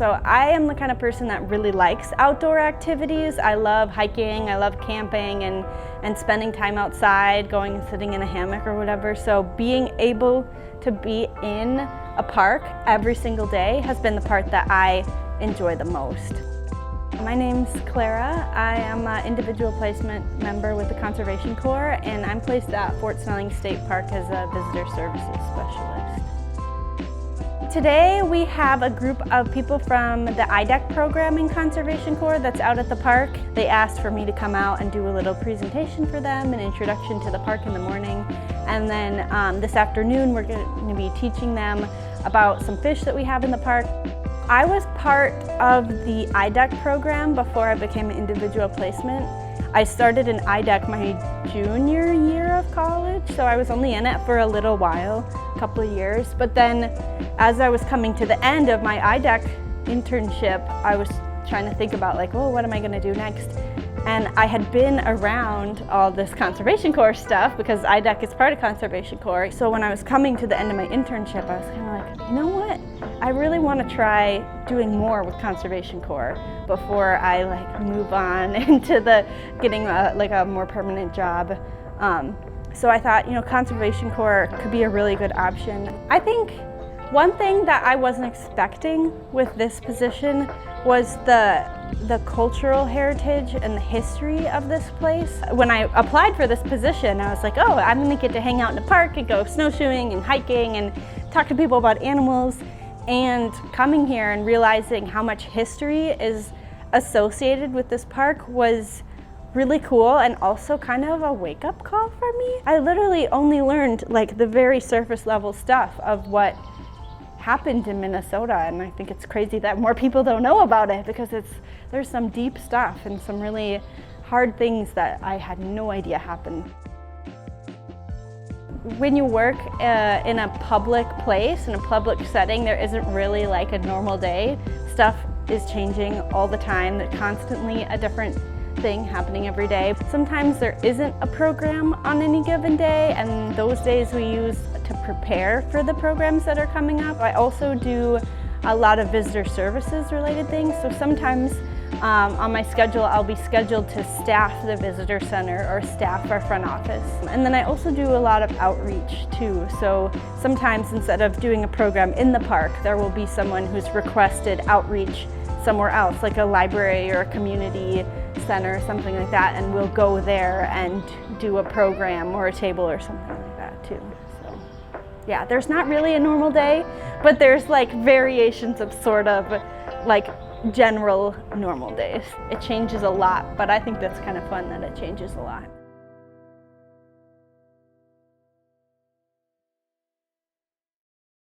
So I am the kind of person that really likes outdoor activities. I love hiking, I love camping and spending time outside, going and sitting in a hammock or whatever. So being able to be in a park every single day has been the part that I enjoy the most. My name's Clara. I am an individual placement member with the Conservation Corps, and I'm placed at Fort Snelling State Park as a visitor services specialist. Today we have a group of people from the IDEC program in Conservation Corps that's out at the park. They asked for me to come out and do a little presentation for them, an introduction to the park in the morning. And then this afternoon we're going to be teaching them about some fish that we have in the park. I was part of the IDEC program before I became an individual placement. I started in IDEC my junior year of college, so I was only in it for a little while, a couple of years. But then as I was coming to the end of my IDEC internship, I was trying to think about like, well, what am I going to do next? And I had been around all this Conservation Corps stuff because IDEC is part of Conservation Corps. So when I was coming to the end of my internship, I was kind of like, you know what? I really want to try doing more with Conservation Corps before I like move on into getting a more permanent job. So I thought, you know, Conservation Corps could be a really good option. I think one thing that I wasn't expecting with this position was the cultural heritage and the history of this place. When I applied for this position, I was like, oh, I'm gonna get to hang out in the park and go snowshoeing and hiking and talk to people about animals. And coming here and realizing how much history is associated with this park was really cool and also kind of a wake-up call for me. I literally only learned like the very surface level stuff of what happened in Minnesota, and I think it's crazy that more people don't know about it because there's some deep stuff and some really hard things that I had no idea happened. When you work in a public place, in a public setting, there isn't really like a normal day. Stuff is changing all the time. There's constantly a different thing happening every day. Sometimes there isn't a program on any given day, and those days we use to prepare for the programs that are coming up. I also do a lot of visitor services related things, so sometimes on my schedule I'll be scheduled to staff the visitor center or staff our front office. And then I also do a lot of outreach too, so sometimes instead of doing a program in the park, there will be someone who's requested outreach somewhere else, like a library or a community center or something like that, and we'll go there and do a program or a table or something like that too. So yeah, there's not really a normal day, but there's like variations of sort of like general normal days. It changes a lot, but I think that's kind of fun that it changes a lot.